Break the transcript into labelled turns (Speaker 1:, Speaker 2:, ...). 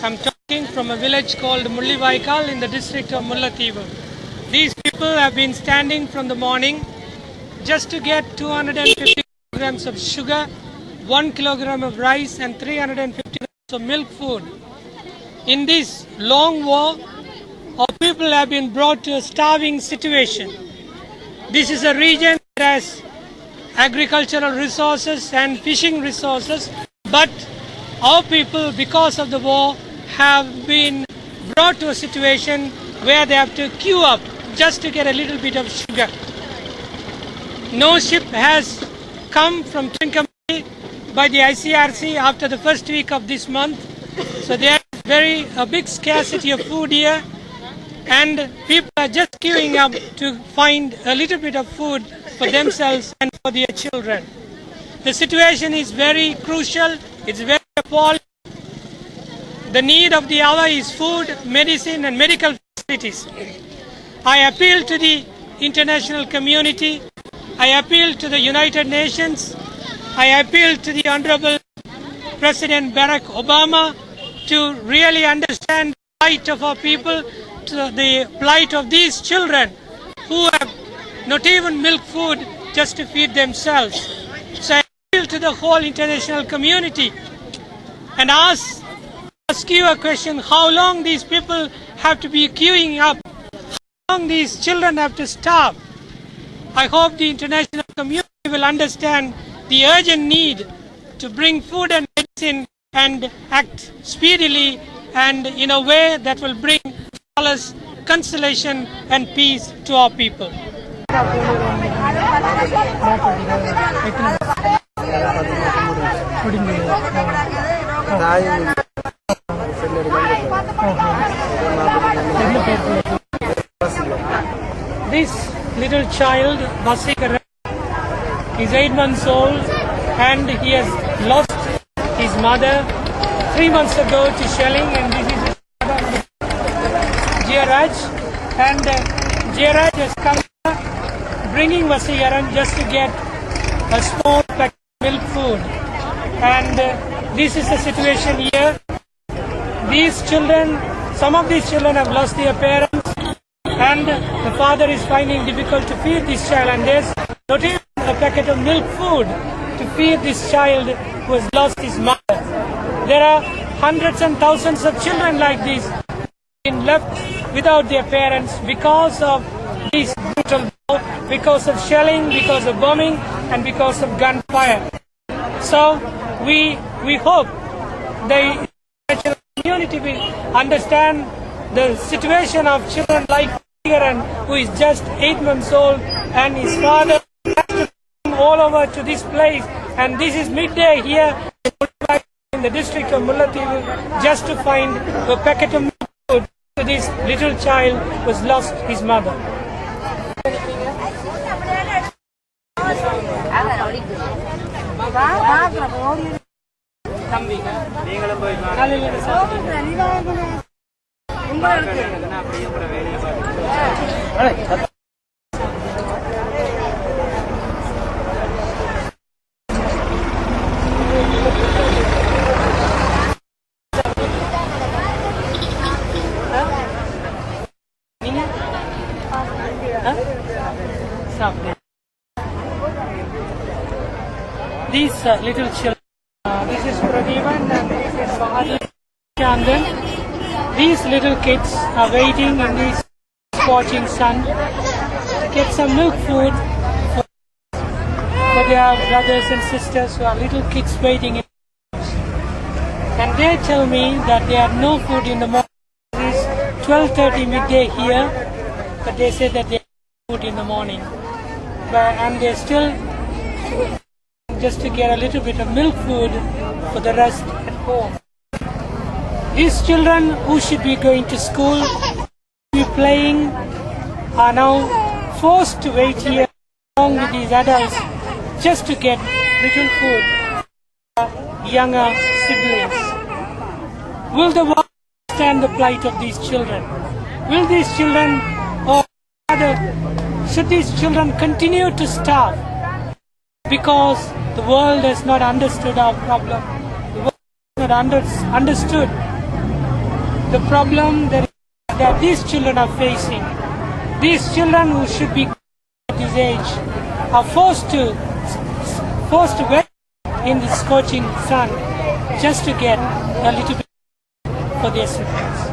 Speaker 1: I'm talking from a village called Mullivaikal in the district of Mullathievu. These people have been standing from the morning just to get 250 kilograms of sugar, 1 kilogram of rice and 350 grams of milk food. In this long war, our people have been brought to a starving situation. This is a region that has agricultural resources and fishing resources, but our people, because of the war, have been brought to a situation where they have to queue up just to get a little bit of sugar. No ship has come from Trincomalee by the ICRC after the first week of this month, so there is a big scarcity of food here, and people are just queuing up to find a little bit of food for themselves and for their children. The situation is very crucial, it's very appalling. The need of the hour is food, medicine and medical facilities. I appeal to the international community, I appeal to the United Nations, I appeal to the Honorable President Barack Obama to really understand the plight of our people, to the plight of these children who have not even milk food just to feed themselves. So I appeal to the whole international community and ask you a question: how long these people have to be queuing up? How long these children have to starve? I hope the international community will understand the urgent need to bring food and medicine and act speedily and in a way that will bring solace, consolation and peace to our people. This little child, Vasikaran, is 8 months old and he has lost his mother 3 months ago to shelling, and this is his mother, Jayaraj, and Jayaraj has come bringing Vasikaran just to get a small packet of milk food, and this is the situation here. These children, some of these children have lost their parents, and the father is finding difficult to feed this child, and there's not even a packet of milk food to feed this child who has lost his mother. There are hundreds and thousands of children like this been left without their parents because of this brutal war, because of shelling, because of bombing and because of gunfire. So we hope the international community will understand the situation of children like Vasikaran, who is just 8 months old, and his father has to come all over to this place, and this is midday here in the district of Mullathievu just to find a packet of milk food to this little child who has lost his mother. These little children, this is Pradeepan and this is Bahadri Chandan. These little kids are waiting in this scorching sun to get some milk food for their brothers and sisters who are little kids waiting in the house. And they tell me that they have no food in the morning. It is 12:30 midday here, but they say that they have food in the morning. And they're still just to get a little bit of milk food for the rest at home. These children who should be going to school, be playing, are now forced to wait here along with these adults just to get little food for younger siblings. Will the world understand the plight of these children? Will these children, or rather, should these children continue to starve because the world has not understood our problem? The world has not understood the problem that these children are facing. These children who should be at this age are forced to wait in this scorching sun just to get a little bit for their siblings.